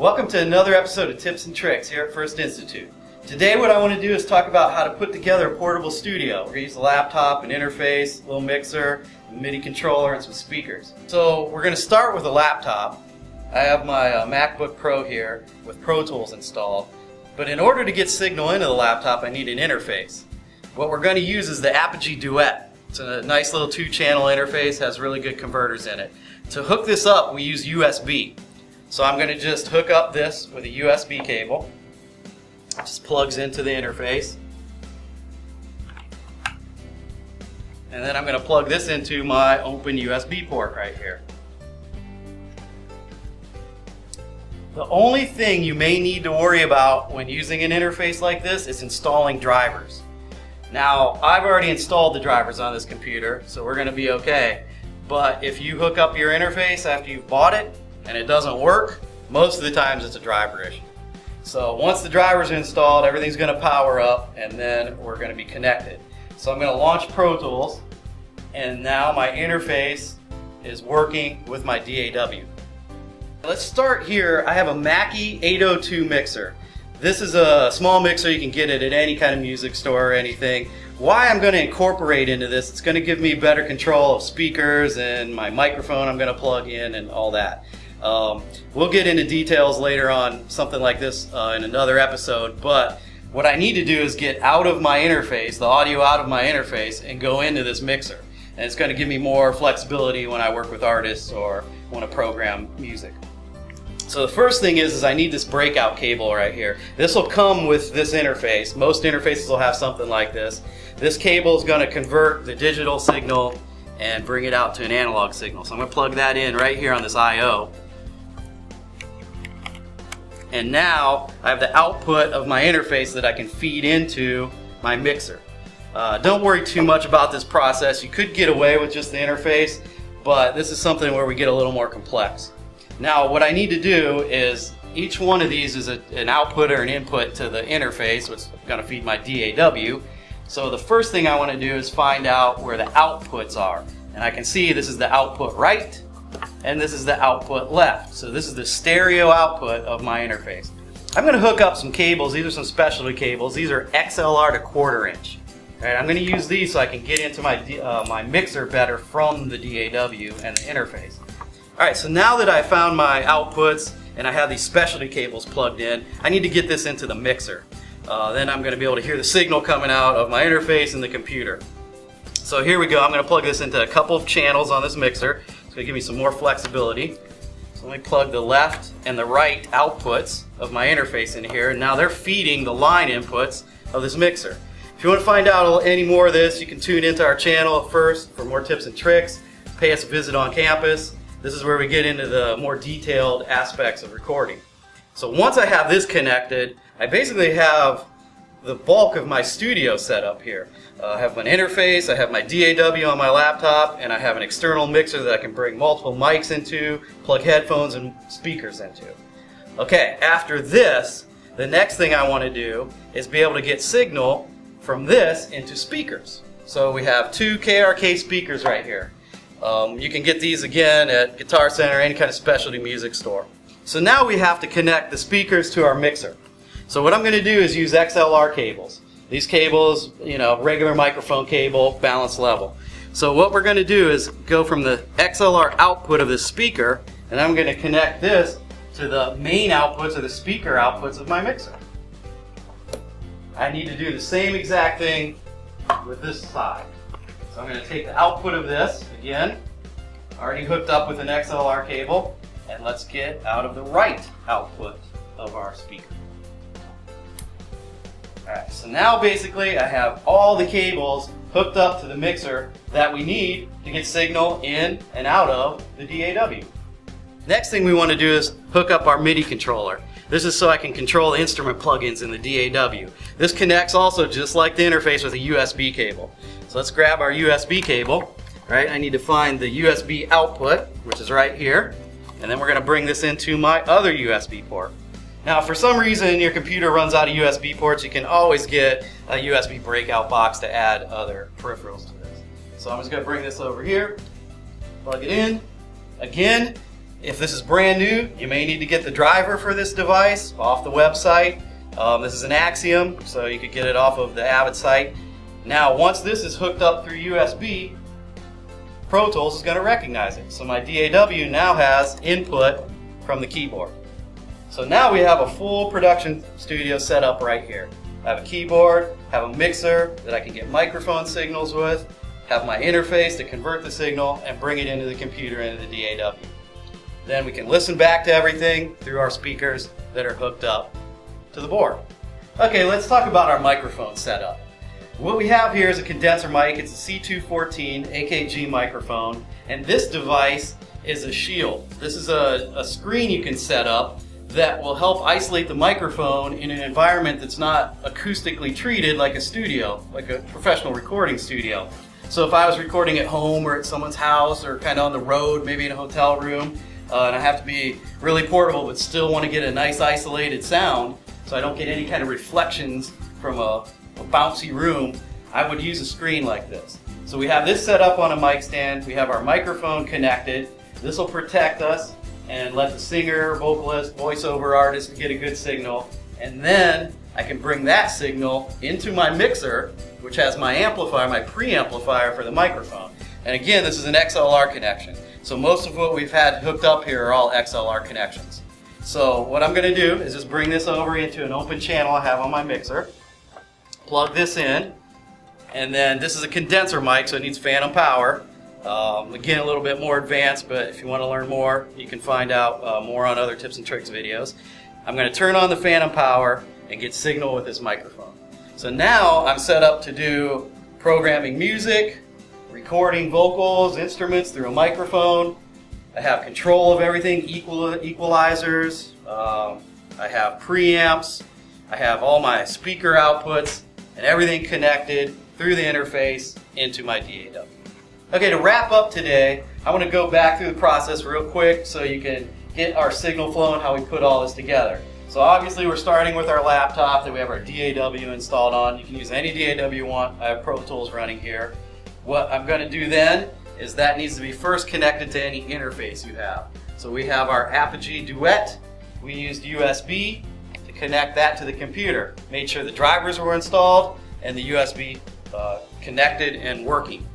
Welcome to another episode of Tips and Tricks here at First Institute. Today what I want to do is talk about how to put together a portable studio. We're going to use a laptop, an interface, a little mixer, a MIDI controller, and some speakers. So we're going to start with a laptop. I have my MacBook Pro here with Pro Tools installed. But in order to get signal into the laptop, I need an interface. What we're going to use is the Apogee Duet. It's a nice little 2-channel interface, has really good converters in it. To hook this up, we use USB. So I'm going to just hook up this with a USB cable. It just plugs into the interface. And then I'm going to plug this into my open USB port right here. The only thing you may need to worry about when using an interface like this is installing drivers. Now, I've already installed the drivers on this computer, so we're going to be okay. But if you hook up your interface after you've bought it and it doesn't work, most of the times it's a driver issue. So once the drivers are installed, everything's going to power up and then we're going to be connected. So I'm going to launch Pro Tools, and now my interface is working with my DAW. Let's start here. I have a Mackie 802 mixer. This is a small mixer. You can get it at any kind of music store or anything. Why I'm going to incorporate into this, it's going to give me better control of speakers and my microphone I'm going to plug in and all that. We'll get into details later on something like this in another episode, but what I need to do is get out of my interface, the audio out of my interface, and go into this mixer. And it's going to give me more flexibility when I work with artists or want to program music. So the first thing is I need this breakout cable right here. This will come with this interface. Most interfaces will have something like this. This cable is going to convert the digital signal and bring it out to an analog signal. So I'm going to plug that in right here on this I/O. And now I have the output of my interface that I can feed into my mixer. Don't worry too much about this process. You could get away with just the interface, but this is something where we get a little more complex. Now what I need to do is each one of these is an output or an input to the interface, which is going to feed my DAW. So the first thing I want to do is find out where the outputs are. And I can see this is the output right, and this is the output left. So this is the stereo output of my interface. I'm going to hook up some cables. These are some specialty cables. These are XLR to 1/4 inch. All right, I'm going to use these so I can get into my mixer better from the DAW and the interface. All right, so now that I found my outputs and I have these specialty cables plugged in, I need to get this into the mixer. Then I'm going to be able to hear the signal coming out of my interface and the computer. So here we go. I'm going to plug this into a couple of channels on this mixer. It's going to give me some more flexibility. So let me plug the left and the right outputs of my interface in here. And now they're feeding the line inputs of this mixer. If you want to find out any more of this, you can tune into our channel first for more tips and tricks. Pay us a visit on campus. This is where we get into the more detailed aspects of recording. So once I have this connected, I basically have the bulk of my studio set up here. I have an interface, I have my DAW on my laptop, and I have an external mixer that I can bring multiple mics into, plug headphones and speakers into. Okay, after this, the next thing I want to do is be able to get signal from this into speakers. So we have 2 KRK speakers right here. You can get these again at Guitar Center or any kind of specialty music store. So now we have to connect the speakers to our mixer. So what I'm going to do is use XLR cables. These cables, you know, regular microphone cable, balance level. So what we're going to do is go from the XLR output of this speaker, and I'm going to connect this to the main outputs or the speaker outputs of my mixer. I need to do the same exact thing with this side. So I'm going to take the output of this, again, already hooked up with an XLR cable, and let's get out of the right output of our speaker. Alright, so now basically I have all the cables hooked up to the mixer that we need to get signal in and out of the DAW. Next thing we want to do is hook up our MIDI controller. This is so I can control the instrument plugins in the DAW. This connects also just like the interface with a USB cable. So let's grab our USB cable. Right, I need to find the USB output, which is right here, and then we're going to bring this into my other USB port. Now, if for some reason your computer runs out of USB ports, you can always get a USB breakout box to add other peripherals to this. So I'm just going to bring this over here, plug it in. Again, If this is brand new, you may need to get the driver for this device off the website. This is an Axiom, so you could get it off of the Avid site. Now, once this is hooked up through USB, Pro Tools is going to recognize it. So my DAW now has input from the keyboard. So now we have a full production studio set up right here. I have a keyboard, have a mixer that I can get microphone signals with, have my interface to convert the signal and bring it into the computer, into the DAW. Then we can listen back to everything through our speakers that are hooked up to the board. Okay, let's talk about our microphone setup. What we have here is a condenser mic. It's a C214 AKG microphone, and this device is a shield. This is a screen you can set up that will help isolate the microphone in an environment that's not acoustically treated like a studio, like a professional recording studio. So if I was recording at home or at someone's house or kind of on the road, maybe in a hotel room, and I have to be really portable but still want to get a nice isolated sound so I don't get any kind of reflections from a bouncy room, I would use a screen like this. So we have this set up on a mic stand, we have our microphone connected. This will protect us and let the singer, vocalist, voiceover artist get a good signal, and then I can bring that signal into my mixer, which has my amplifier, my preamplifier for the microphone. And again, this is an XLR connection. So most of what we've had hooked up here are all XLR connections. So what I'm going to do is just bring this over into an open channel I have on my mixer, plug this in, and then this is a condenser mic, so it needs phantom power. Again, a little bit more advanced, but if you want to learn more, you can find out more on other tips and tricks videos. I'm going to turn on the phantom power and get signal with this microphone. So now I'm set up to do programming music, recording vocals, instruments through a microphone. I have control of everything, equalizers, I have preamps, I have all my speaker outputs, and everything connected through the interface into my DAW. Okay, to wrap up today, I want to go back through the process real quick so you can get our signal flow and how we put all this together. So obviously we're starting with our laptop that we have our DAW installed on. You can use any DAW you want. I have Pro Tools running here. What I'm going to do then is that needs to be first connected to any interface you have. So we have our Apogee Duet. We used USB to connect that to the computer. Made sure the drivers were installed and the USB connected and working.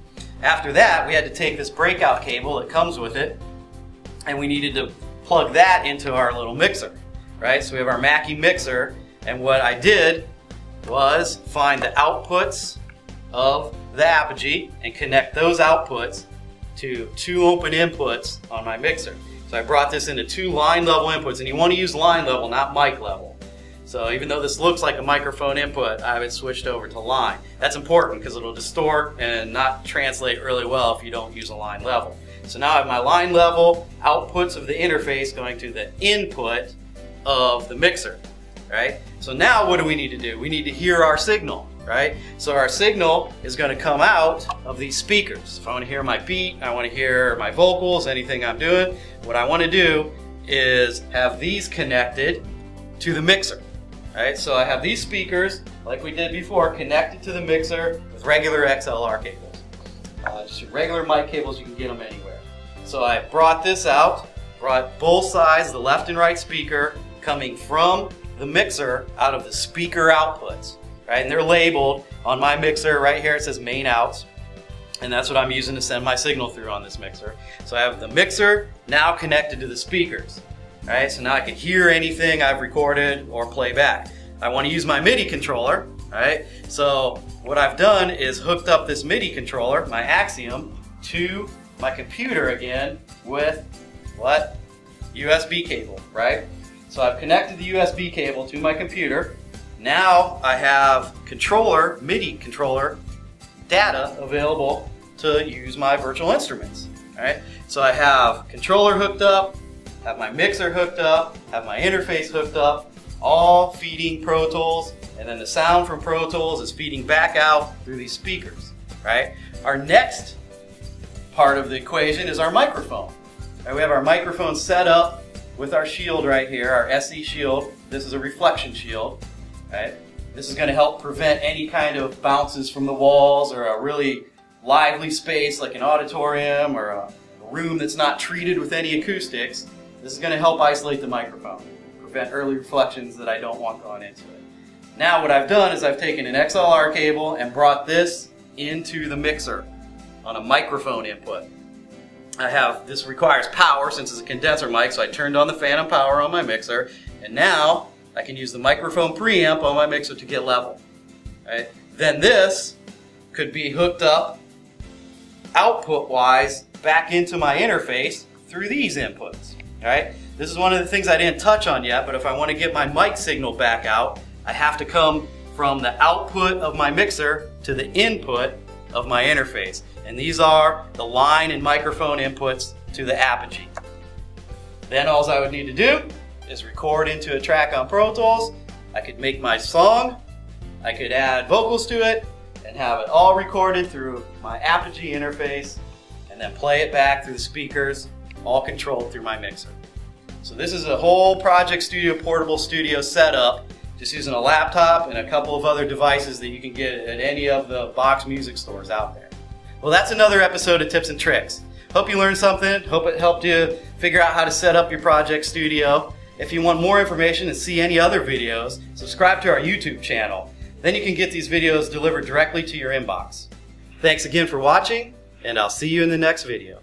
After that, we had to take this breakout cable that comes with it, and we needed to plug that into our little mixer, right? So we have our Mackie mixer, and what I did was find the outputs of the Apogee and connect those outputs to two open inputs on my mixer. So I brought this into two line level inputs, and you want to use line level, not mic level. So even though this looks like a microphone input, I have it switched over to line. That's important because it'll distort and not translate really well if you don't use a line level. So now I have my line level outputs of the interface going to the input of the mixer, right? So now what do we need to do? We need to hear our signal, right? So our signal is going to come out of these speakers. If I want to hear my beat, I want to hear my vocals, anything I'm doing, what I want to do is have these connected to the mixer. Right, so I have these speakers, like we did before, connected to the mixer with regular XLR cables. Just your regular mic cables, you can get them anywhere. So I brought this out, brought both sides, the left and right speaker, coming from the mixer out of the speaker outputs. Right, and they're labeled on my mixer right here, it says main outs. And that's what I'm using to send my signal through on this mixer. So I have the mixer now connected to the speakers. Right, so now I can hear anything I've recorded or play back. I want to use my MIDI controller, right? So what I've done is hooked up this MIDI controller, my Axiom, to my computer again with what? USB cable, right? So I've connected the USB cable to my computer. Now I have controller, MIDI controller data available to use my virtual instruments, right? So I have controller hooked up, have my mixer hooked up, have my interface hooked up, all feeding Pro Tools, and then the sound from Pro Tools is feeding back out through these speakers, right? Our next part of the equation is our microphone. Right, we have our microphone set up with our shield right here, our SE shield. This is a reflection shield, right? This is going to help prevent any kind of bounces from the walls or a really lively space like an auditorium or a room that's not treated with any acoustics. This is going to help isolate the microphone, prevent early reflections that I don't want going into it. Now what I've done is I've taken an XLR cable and brought this into the mixer on a microphone input. This requires power since it's a condenser mic, so I turned on the phantom power on my mixer, and now I can use the microphone preamp on my mixer to get level. Right? Then this could be hooked up output-wise back into my interface through these inputs. Right? This is one of the things I didn't touch on yet, but if I want to get my mic signal back out, I have to come from the output of my mixer to the input of my interface. And these are the line and microphone inputs to the Apogee. Then all I would need to do is record into a track on Pro Tools. I could make my song, I could add vocals to it, and have it all recorded through my Apogee interface, and then play it back through the speakers, all controlled through my mixer. So this is a whole Project Studio portable studio setup, just using a laptop and a couple of other devices that you can get at any of the box music stores out there. Well, that's another episode of Tips and Tricks. Hope you learned something. Hope it helped you figure out how to set up your Project Studio. If you want more information and see any other videos, subscribe to our YouTube channel. Then you can get these videos delivered directly to your inbox. Thanks again for watching, and I'll see you in the next video.